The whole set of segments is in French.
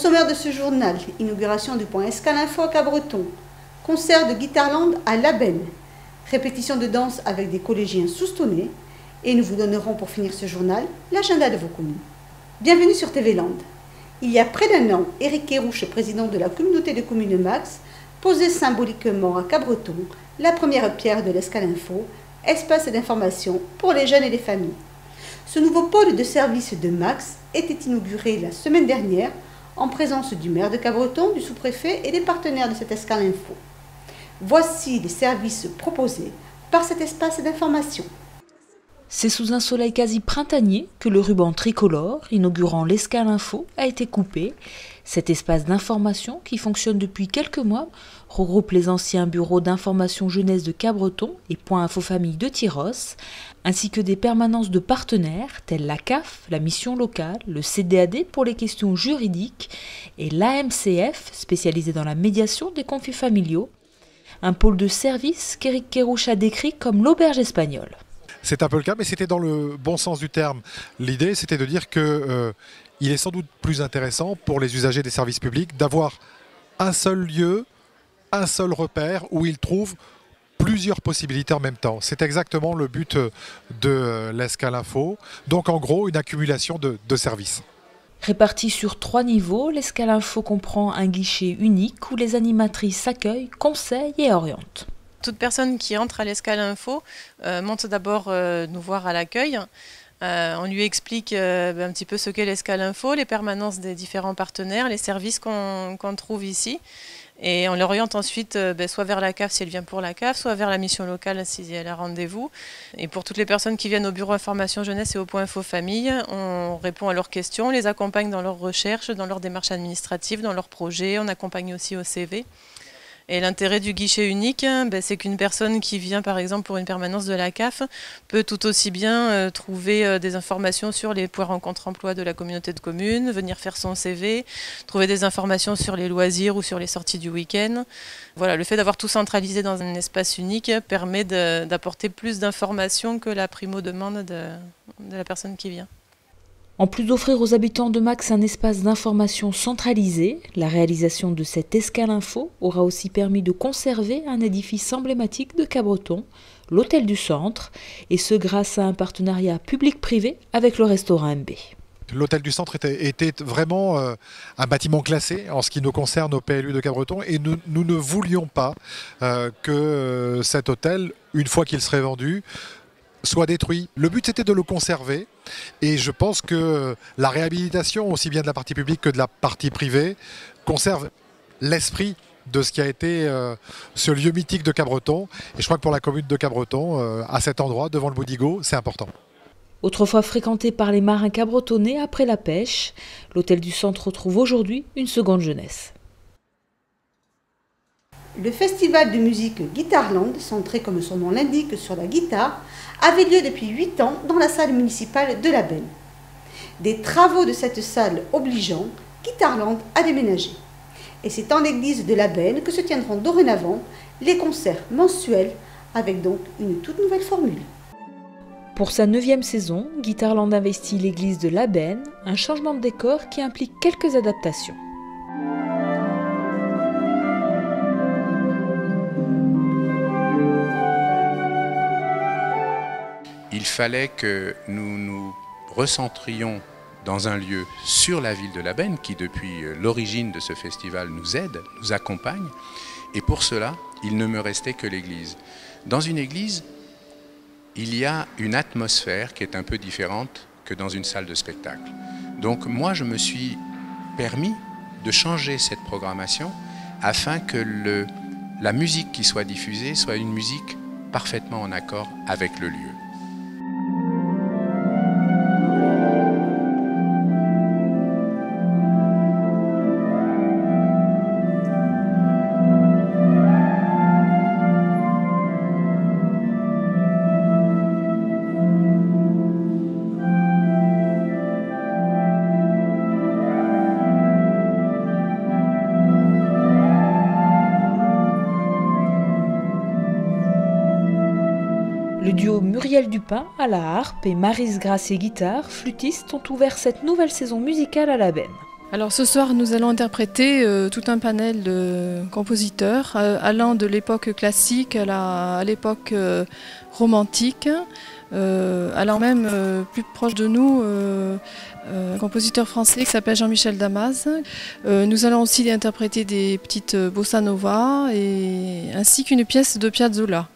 sommaire de ce journal, inauguration du point Escale Info à Cabreton, concert de Guitarland à Labenne, répétition de danse avec des collégiens soustonnés, et nous vous donnerons pour finir ce journal l'agenda de vos communes. Bienvenue sur TV Land. Il y a près d'un an, Éric Kérouche, président de la communauté de communes Max, posait symboliquement à Cabreton la première pierre de l'Escale Info, espace d'information pour les jeunes et les familles. Ce nouveau pôle de service de Max était inauguré la semaine dernière en présence du maire de Cabreton, du sous-préfet et des partenaires de cette Escale Info. Voici les services proposés par cet espace d'information. C'est sous un soleil quasi printanier que le ruban tricolore inaugurant l'Escale Info a été coupé. Cet espace d'information qui fonctionne depuis quelques mois regroupe les anciens bureaux d'information jeunesse de Cabreton et Point Info Famille de Tyrosse, ainsi que des permanences de partenaires tels la CAF, la mission locale, le CDAD pour les questions juridiques et l'AMCF spécialisé dans la médiation des conflits familiaux. Un pôle de service qu'Éric Kérouche a décrit comme l'auberge espagnole. C'est un peu le cas, mais c'était dans le bon sens du terme. L'idée, c'était de dire que il est sans doute plus intéressant pour les usagers des services publics d'avoir un seul lieu, un seul repère où ils trouvent plusieurs possibilités en même temps. C'est exactement le but de l'Escale Info. Donc en gros, une accumulation de services. Répartis sur 3 niveaux, l'Escale Info comprend un guichet unique où les animatrices accueillent, conseillent et orientent. Toute personne qui entre à l'Escale Info monte d'abord nous voir à l'accueil. On lui explique un petit peu ce qu'est l'Escale Info, les permanences des différents partenaires, les services qu'on trouve ici. Et on l'oriente ensuite soit vers la CAF si elle vient pour la CAF, soit vers la mission locale si elle a rendez-vous. Et pour toutes les personnes qui viennent au bureau information jeunesse et au point info famille, on répond à leurs questions, on les accompagne dans leurs recherches, dans leurs démarches administratives, dans leurs projets, on accompagne aussi au CV. Et l'intérêt du guichet unique, c'est qu'une personne qui vient par exemple pour une permanence de la CAF peut tout aussi bien trouver des informations sur les points rencontres emploi de la communauté de communes, venir faire son CV, trouver des informations sur les loisirs ou sur les sorties du week-end. Voilà, le fait d'avoir tout centralisé dans un espace unique permet d'apporter plus d'informations que la primo-demande de la personne qui vient. En plus d'offrir aux habitants de Max un espace d'information centralisé, la réalisation de cette Escale Info aura aussi permis de conserver un édifice emblématique de Cabreton, l'Hôtel du Centre, et ce grâce à un partenariat public-privé avec le restaurant MB. L'Hôtel du Centre était vraiment un bâtiment classé en ce qui nous concerne au PLU de Cabreton et nous ne voulions pas que cet hôtel, une fois qu'il serait vendu, soit détruit. Le but c'était de le conserver et je pense que la réhabilitation aussi bien de la partie publique que de la partie privée conserve l'esprit de ce qui a été ce lieu mythique de Cabreton et je crois que pour la commune de Cabreton, à cet endroit devant le Boudigo, c'est important. Autrefois fréquenté par les marins cabretonnais après la pêche, l'Hôtel du Centre retrouve aujourd'hui une seconde jeunesse. Le festival de musique Guitarland, centré comme son nom l'indique sur la guitare, avait lieu depuis 8 ans dans la salle municipale de Labenne. Des travaux de cette salle obligeant, Guitarland a déménagé. Et c'est en l'église de Labenne que se tiendront dorénavant les concerts mensuels avec donc une toute nouvelle formule. Pour sa 9e saison, Guitarland investit l'église de Labenne, un changement de décor qui implique quelques adaptations. Il fallait que nous nous recentrions dans un lieu sur la ville de Labenne qui depuis l'origine de ce festival nous aide, nous accompagne et pour cela il ne me restait que l'église. Dans une église il y a une atmosphère qui est un peu différente que dans une salle de spectacle. Donc moi je me suis permis de changer cette programmation afin que la musique qui soit diffusée soit une musique parfaitement en accord avec le lieu. Le duo Muriel Dupin à la harpe et Maryse Grasset guitare, flûtiste, ont ouvert cette nouvelle saison musicale à Labenne. Alors ce soir, nous allons interpréter tout un panel de compositeurs allant de l'époque classique à l'époque romantique, allant même plus proche de nous, un compositeur français qui s'appelle Jean-Michel Damas. Nous allons aussi interpréter des petites bossa nova ainsi qu'une pièce de Piazzolla.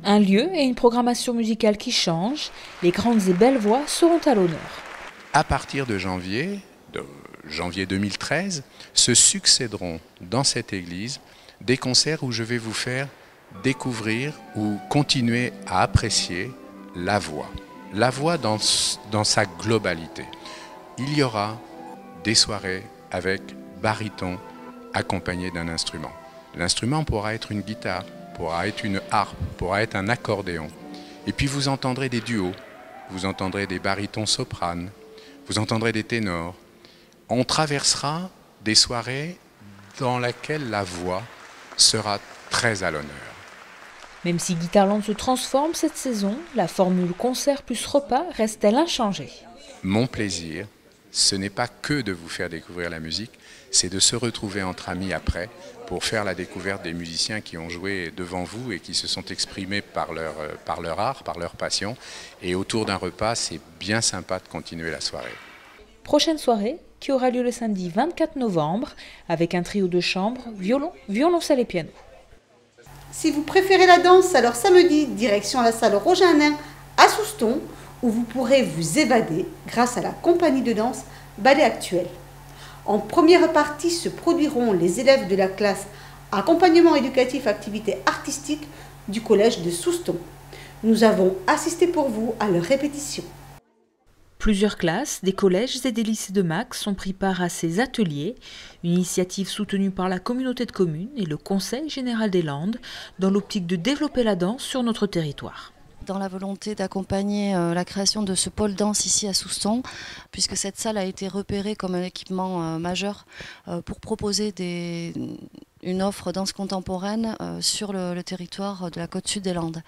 Un lieu et une programmation musicale qui changent, les grandes et belles voix seront à l'honneur. À partir de janvier 2013, se succéderont dans cette église des concerts où je vais vous faire découvrir ou continuer à apprécier la voix dans sa globalité. Il y aura des soirées avec baryton accompagné d'un instrument. L'instrument pourra être une guitare, pourra être une harpe, pourra être un accordéon. Et puis vous entendrez des duos, vous entendrez des barytons sopranes, vous entendrez des ténors. On traversera des soirées dans lesquelles la voix sera très à l'honneur. Même si Guitarland se transforme cette saison, la formule concert plus repas reste-t-elle inchangée. Mon plaisir, ce n'est pas que de vous faire découvrir la musique, c'est de se retrouver entre amis après pour faire la découverte des musiciens qui ont joué devant vous et qui se sont exprimés par leur art, par leur passion. Et autour d'un repas, c'est bien sympa de continuer la soirée. Prochaine soirée qui aura lieu le samedi 24 novembre avec un trio de chambre, violon, violoncelle et piano. Si vous préférez la danse, alors samedi, direction la salle Roger Hanin à Souston, où vous pourrez vous évader grâce à la compagnie de danse Ballet Actuel. En première partie se produiront les élèves de la classe Accompagnement éducatif activités artistiques du collège de Souston. Nous avons assisté pour vous à leur répétition. Plusieurs classes, des collèges et des lycées de Max ont pris part à ces ateliers, une initiative soutenue par la communauté de communes et le Conseil général des Landes, dans l'optique de développer la danse sur notre territoire. Dans la volonté d'accompagner la création de ce pôle danse ici à Souston, puisque cette salle a été repérée comme un équipement majeur pour proposer une offre danse contemporaine sur le territoire de la côte sud des Landes.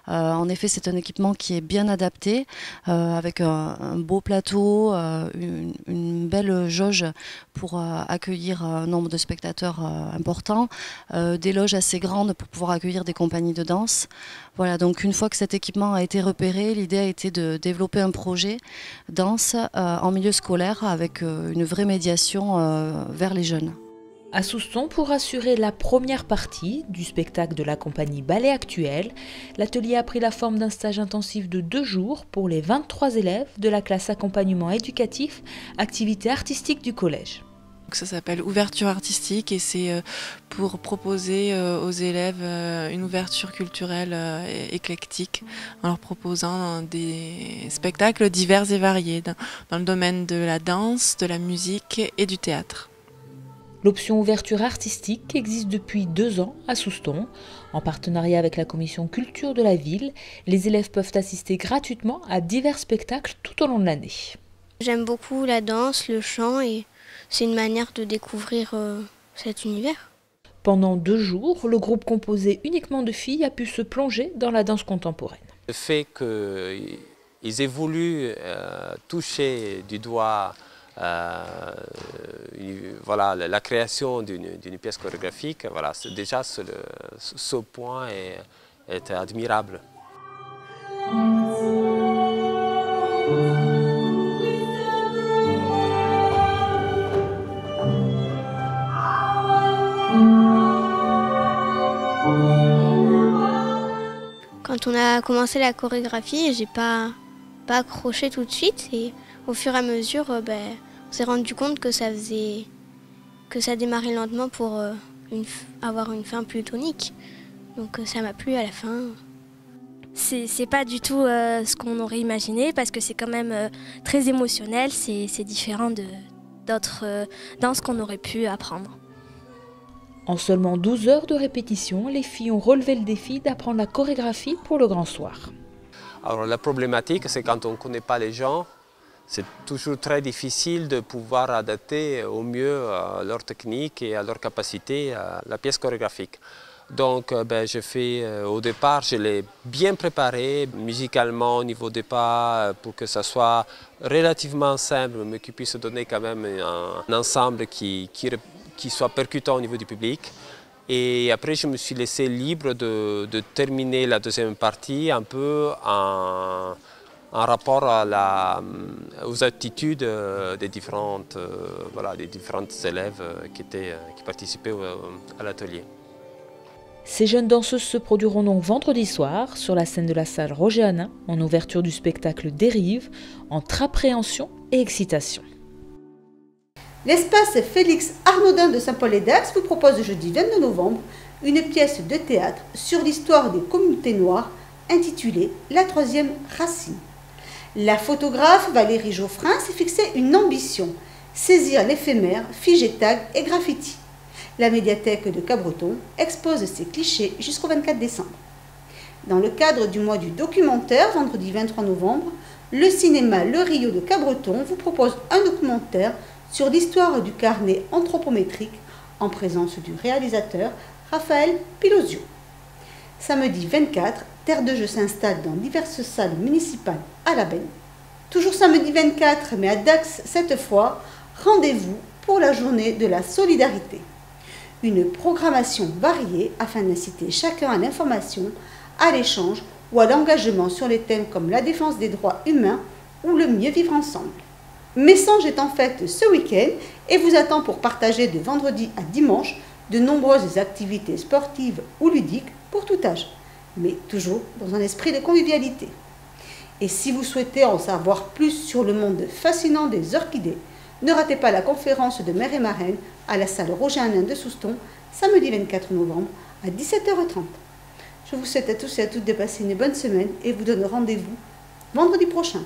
En effet, c'est un équipement qui est bien adapté, avec un beau plateau, une belle jauge pour accueillir un nombre de spectateurs important, des loges assez grandes pour pouvoir accueillir des compagnies de danse. Voilà, donc une fois que cet équipement a été repéré, l'idée a été de développer un projet danse en milieu scolaire avec une vraie médiation vers les jeunes. À Souston, pour assurer la première partie du spectacle de la compagnie Ballet Actuel, l'atelier a pris la forme d'un stage intensif de 2 jours pour les 23 élèves de la classe Accompagnement éducatif activités artistiques du collège. Ça s'appelle Ouverture artistique et c'est pour proposer aux élèves une ouverture culturelle éclectique en leur proposant des spectacles divers et variés dans le domaine de la danse, de la musique et du théâtre. L'option ouverture artistique existe depuis 2 ans à Souston. En partenariat avec la commission culture de la ville, les élèves peuvent assister gratuitement à divers spectacles tout au long de l'année. J'aime beaucoup la danse, le chant et c'est une manière de découvrir cet univers. Pendant 2 jours, le groupe composé uniquement de filles a pu se plonger dans la danse contemporaine. Le fait qu'ils aient voulu toucher du doigt voilà, la création d'une pièce chorégraphique, voilà, déjà ce point est admirable. Quand on a commencé la chorégraphie, j'ai pas accroché tout de suite et au fur et à mesure, on s'est rendu compte que ça démarrait lentement pour avoir une fin plus tonique. Donc ça m'a plu à la fin. C'est pas du tout ce qu'on aurait imaginé parce que c'est quand même très émotionnel, c'est différent d'autres danses qu'on aurait pu apprendre. En seulement 12 heures de répétition, les filles ont relevé le défi d'apprendre la chorégraphie pour le grand soir. Alors la problématique, c'est quand on ne connaît pas les gens, c'est toujours très difficile de pouvoir adapter au mieux à leur technique et à leur capacité à la pièce chorégraphique. Donc au départ, je l'ai bien préparé musicalement au niveau des pas pour que ça soit relativement simple, mais qu'il puisse donner quand même un ensemble qui soit percutant au niveau du public. Et après, je me suis laissé libre de terminer la deuxième partie un peu en rapport aux aptitudes des différentes élèves qui participaient à l'atelier. Ces jeunes danseuses se produiront donc vendredi soir sur la scène de la salle Roger Hanin en ouverture du spectacle Dérive, entre appréhension et excitation. L'espace Félix Arnaudin de Saint-Paul-et-Dax vous propose jeudi 22 novembre une pièce de théâtre sur l'histoire des communautés noires intitulée La troisième racine. La photographe Valérie Geoffrin s'est fixé une ambition, saisir l'éphémère, figer tags et graffiti. La médiathèque de Cabreton expose ses clichés jusqu'au 24 décembre. Dans le cadre du mois du documentaire, vendredi 23 novembre, le cinéma Le Rio de Cabreton vous propose un documentaire sur l'histoire du carnet anthropométrique en présence du réalisateur Raphaël Pilosio. Samedi 24, Terre de Jeux s'installe dans diverses salles municipales à la Benne. Toujours samedi 24, mais à Dax cette fois, rendez-vous pour la journée de la solidarité. Une programmation variée afin d'inciter chacun à l'information, à l'échange ou à l'engagement sur les thèmes comme la défense des droits humains ou le mieux vivre ensemble. Messanges est en fête ce week-end et vous attend pour partager de vendredi à dimanche de nombreuses activités sportives ou ludiques pour tout âge, mais toujours dans un esprit de convivialité. Et si vous souhaitez en savoir plus sur le monde fascinant des orchidées, ne ratez pas la conférence de Mère et Marraine à la salle Roger Hanin de Souston, samedi 24 novembre à 17h30. Je vous souhaite à tous et à toutes de passer une bonne semaine et vous donne rendez-vous vendredi prochain.